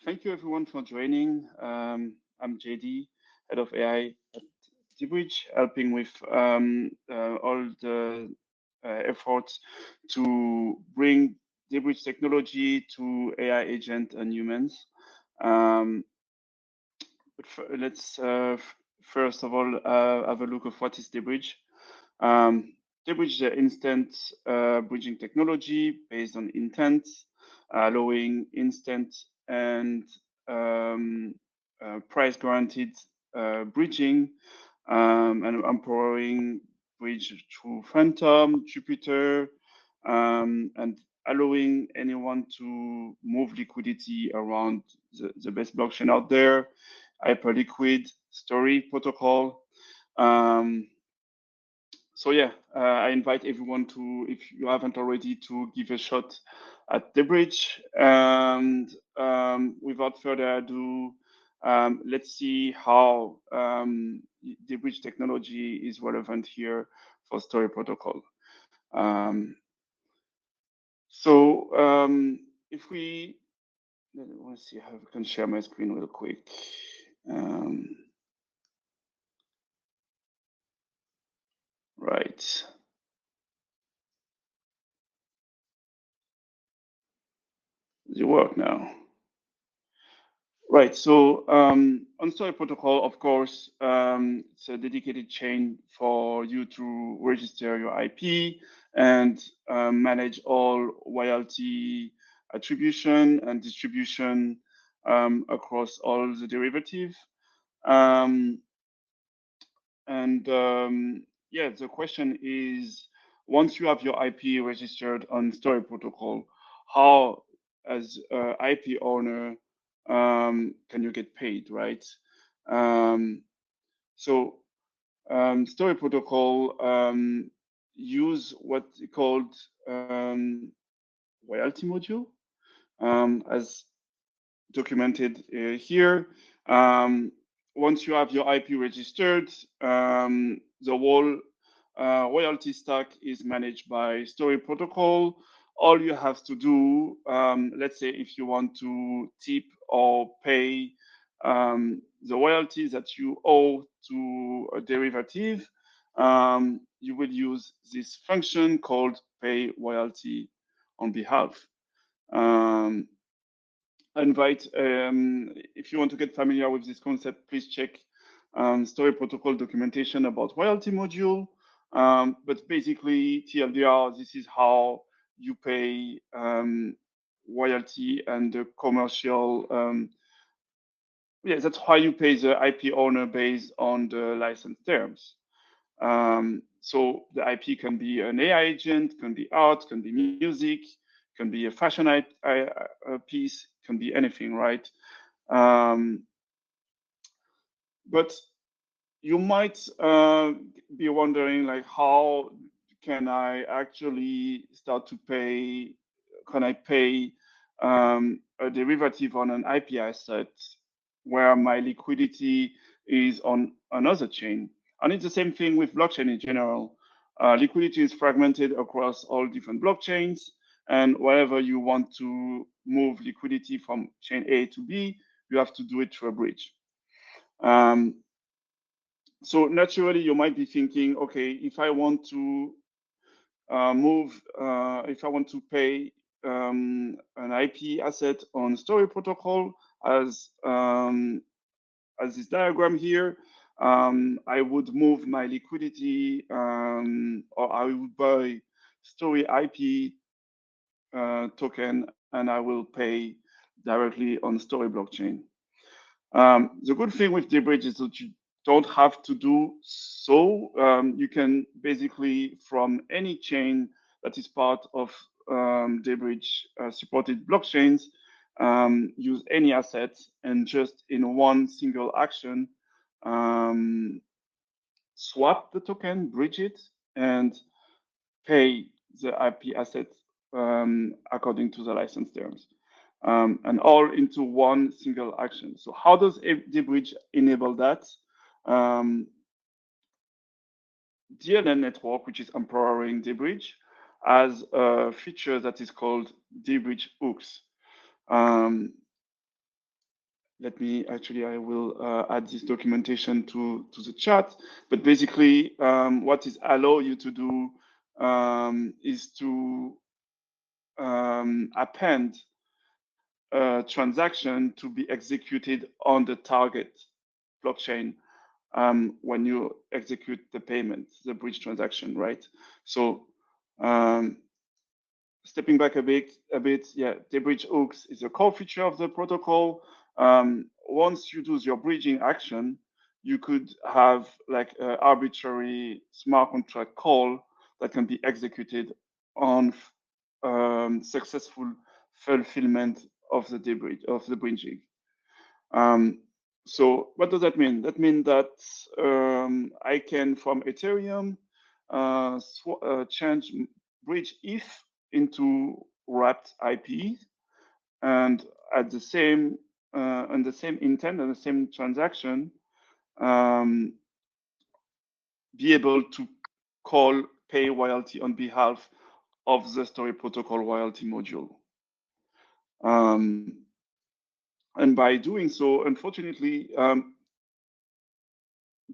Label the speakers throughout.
Speaker 1: Thank you everyone for joining. I'm JD, head of AI at deBridge, helping with all the efforts to bring deBridge technology to AI agent and humans. Um, let's first of all have a look of what is deBridge. deBridge is an instant bridging technology based on intent, allowing instant and um, price guaranteed bridging and empowering bridge through Phantom, Jupiter, and allowing anyone to move liquidity around the best blockchain out there, Hyperliquid, Story protocol. Um, so yeah, I invite everyone to, if you haven't already, to give a shot at deBridge. And without further ado, let's see how deBridge technology is relevant here for Story protocol. If we, let's see how I can share my screen real quick. Right. Does it work now? Right. So on Story protocol, of course, it's a dedicated chain for you to register your IP and manage all royalty attribution and distribution across all the derivative. Yeah, the question is, once you have your IP registered on Story protocol, how, as an IP owner, can you get paid, right? So Story protocol use what called royalty module, as documented here. Once you have your IP registered, the whole royalty stack is managed by Story protocol. All you have to do, let's say if you want to tip or pay the royalties that you owe to a derivative, you will use this function called pay royalty on behalf. I invite, if you want to get familiar with this concept, please check Story protocol documentation about royalty module. But basically, TLDR, this is how you pay royalty and the commercial. Yeah, that's how you pay the IP owner based on the license terms. So the IP can be an AI agent, can be art, can be music, can be a fashion piece, can be anything, right? But you might be wondering, like, how can I actually start to pay? Can I pay a derivative on an IP asset where my liquidity is on another chain? And it's the same thing with blockchain in general. Liquidity is fragmented across all different blockchains, and wherever you want to move liquidity from chain A to B, you have to do it through a bridge. So naturally, you might be thinking, okay, if I want to if I want to pay an IP asset on Story protocol, as this diagram here, I would move my liquidity, or I would buy Story IP token, and I will pay directly on Story blockchain. The good thing with deBridge is that you don't have to do so. You can basically, from any chain that is part of deBridge supported blockchains, use any asset and just in one single action, swap the token, bridge it, and pay the IP asset according to the license terms. And all into one single action. So how does deBridge enable that? DNN network, which is empowering deBridge, has a feature that is called deBridge hooks. let me actually, I will add this documentation to the chat. But basically, what it allows you to do is to append a transaction to be executed on the target blockchain when you execute the payment, the bridge transaction, right? So stepping back a bit, yeah, deBridge hooks is a core feature of the protocol. Once you do your bridging action, you could have like an arbitrary smart contract call that can be executed on successful fulfillment of the deBridge of the bridging. So what does that mean? That means that I can from Ethereum change bridge if into wrapped IP, and at the same on the same intent and the same transaction, be able to call pay royalty on behalf of the story protocol royalty module. And by doing so, unfortunately,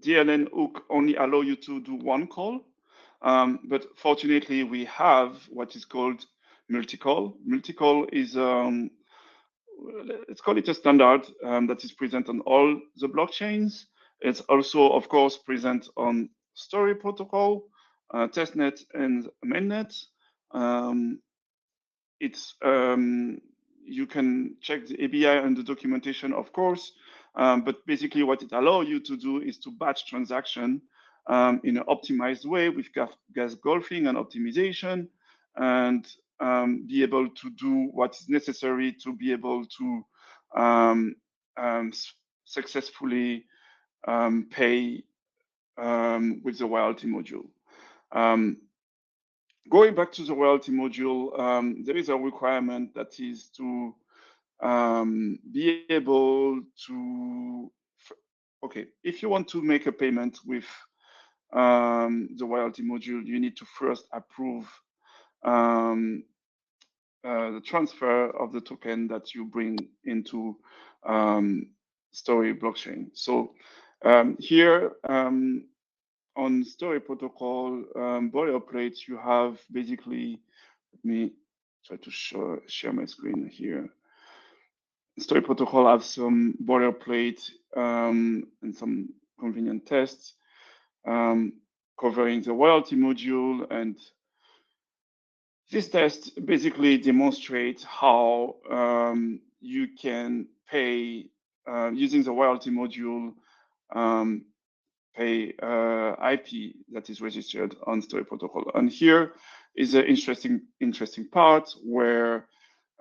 Speaker 1: DLN hook only allow you to do one call. But fortunately, we have what is called multi-call. Multi-call is, let's call it a standard that is present on all the blockchains. It's also, of course, present on story protocol, testnet, and mainnet. You can check the ABI and the documentation, of course, but basically what it allows you to do is to batch transaction in an optimized way with gas golfing and optimization, and be able to do what is necessary to be able to successfully pay with the royalty module. Going back to the royalty module, there is a requirement that is to be able to, okay, if you want to make a payment with the royalty module, you need to first approve the transfer of the token that you bring into Story blockchain. So here on Story protocol boilerplate, you have basically, let me try to share my screen here. Story protocol have some boilerplate and some convenient tests covering the royalty module, and this test basically demonstrates how you can pay using the royalty module, pay IP that is registered on Story protocol. And here is an interesting part where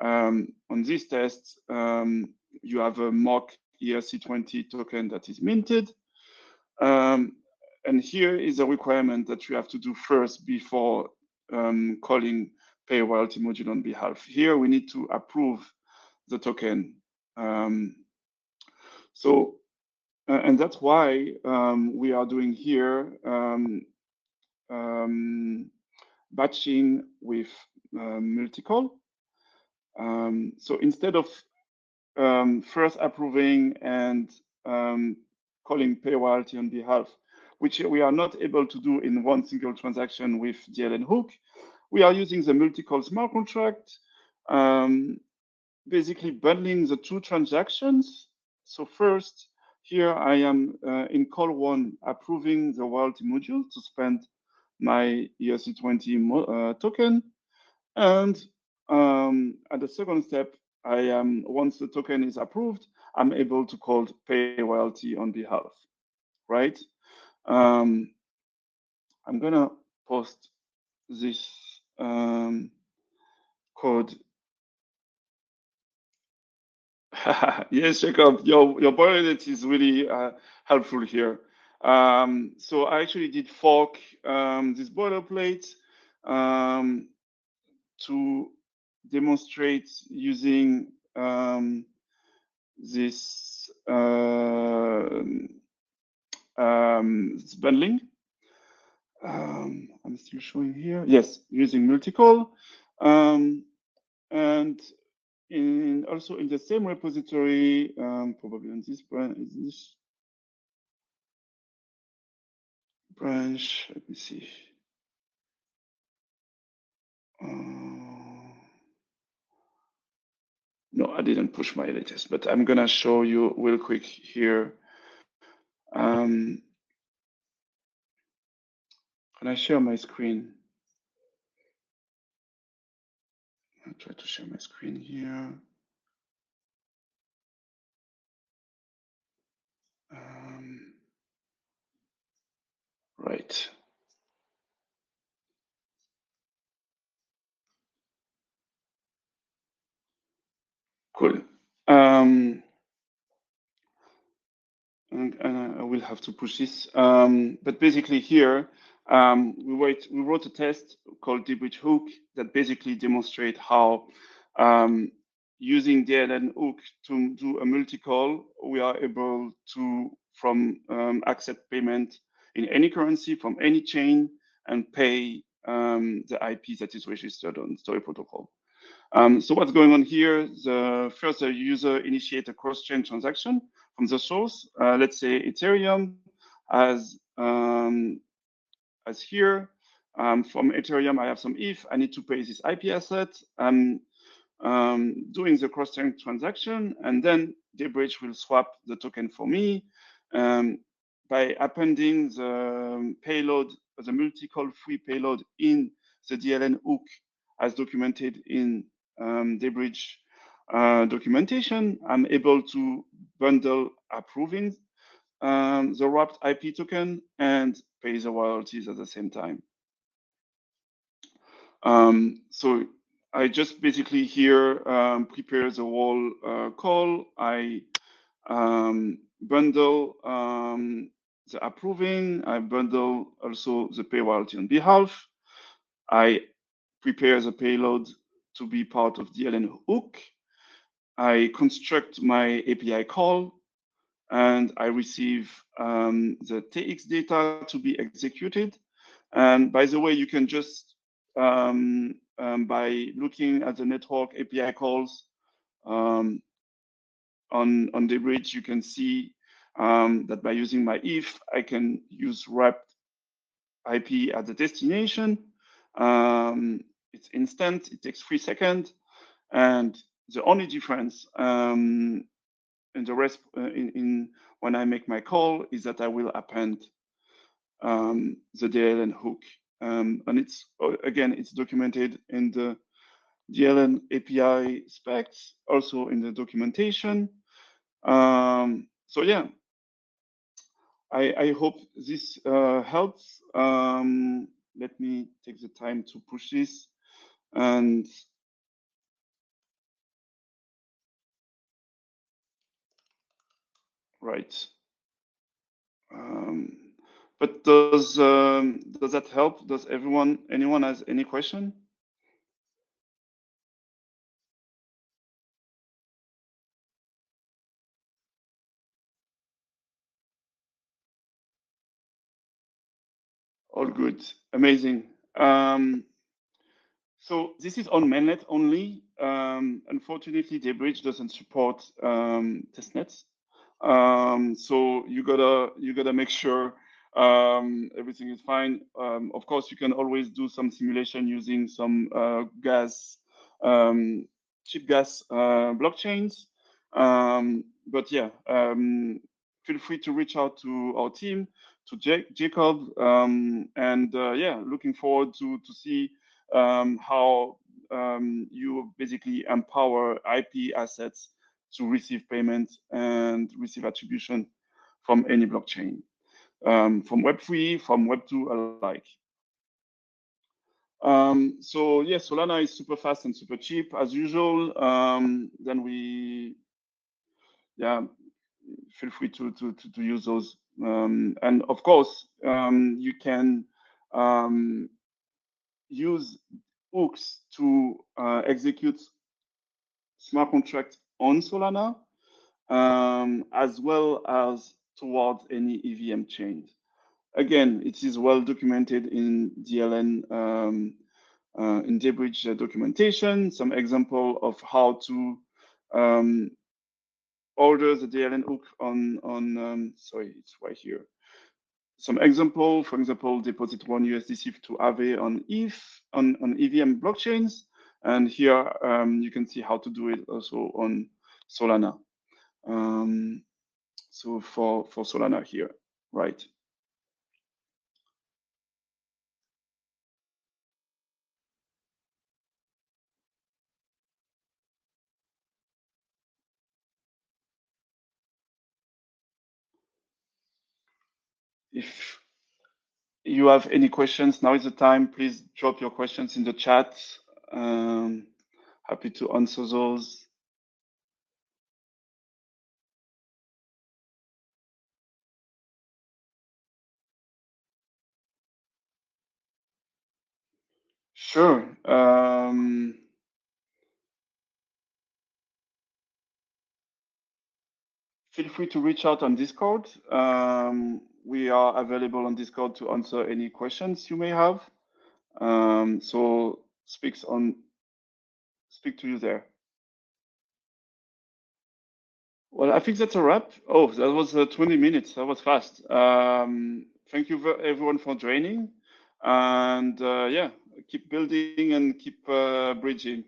Speaker 1: on this test you have a mock ERC20 token that is minted. And here is a requirement that you have to do first before calling pay royalty module on behalf. Here we need to approve the token. And that's why we are doing here batching with multi-call. So instead of first approving and calling pay royalty on behalf, which we are not able to do in one single transaction with DLN hook, we are using the multi-call smart contract, basically bundling the two transactions. So first, here I am in call one approving the royalty module to spend my ERC20 token. And at the second step, I am, once the token is approved, I'm able to call pay royalty on behalf, right? I'm gonna post this code. Yes, Jacob, your boilerplate is really helpful here. So I actually did fork this boilerplate to demonstrate using this bundling. I'm still showing here. Yes, using multi-call. And also in the same repository, probably on this branch, let me see. No, I didn't push my latest, but I'm gonna show you real quick here. Can I share my screen? I'll try to share my screen here. Right. Cool. And I will have to push this. But basically here, we wrote a test called deBridge hook that basically demonstrate how using DLN hook to do a multi-call, we are able to accept payment in any currency from any chain and pay the IP that is registered on Story Protocol. So what's going on here? First, the user initiate a cross-chain transaction from the source. Let's say Ethereum as here. From Ethereum, I have some ETH. I need to pay this IP asset. I'm doing the cross-chain transaction, and then deBridge will swap the token for me by appending the payload, the multi-call free payload in the DLN hook as documented in deBridge documentation. I'm able to bundle approving the wrapped IP token and pay the royalties at the same time. So I just basically here prepare the whole call. I bundle the approving. I bundle also the pay royalty on behalf. I prepare the payload to be part of DLN hook. I construct my API call, and I receive the TX data to be executed. And by the way, you can just, by looking at the network API calls on deBridge, you can see that by using my if, I can use wrapped IP at the destination. It's instant, it takes 3 seconds. And the only difference in the rest when I make my call is that I will append the DLN hook. And it's again, it's documented in the DLN API specs, also in the documentation. So yeah, I hope this helps. Let me take the time to push this. And right. But does that help? Does anyone has any question? All good, amazing. So this is on mainnet only. Unfortunately, deBridge doesn't support testnets. So you gotta make sure everything is fine. Of course, you can always do some simulation using some cheap gas blockchains. But yeah, feel free to reach out to our team, to Jacob, and yeah, looking forward to see how you basically empower IP assets to receive payment and receive attribution from any blockchain, from Web3, from Web2 alike. So yeah, Solana is super fast and super cheap as usual. Then yeah, feel free to use those. And of course, you can use hooks to execute smart contracts on Solana, as well as towards any EVM chains. Again, it is well documented in DLN in deBridge documentation, some example of how to order the DLN hook on sorry, it's right here. Some example, for example, deposit one USDC to Aave on ETH on EVM blockchains, and here you can see how to do it also on Solana. So for Solana here, right? If you have any questions, now is the time. Please drop your questions in the chat. Happy to answer those. Sure. Feel free to reach out on Discord. We are available on Discord to answer any questions you may have. So speak to you there. Well, I think that's a wrap. Oh, that was 20 minutes. That was fast. Thank you everyone for joining, and yeah, keep building and keep bridging.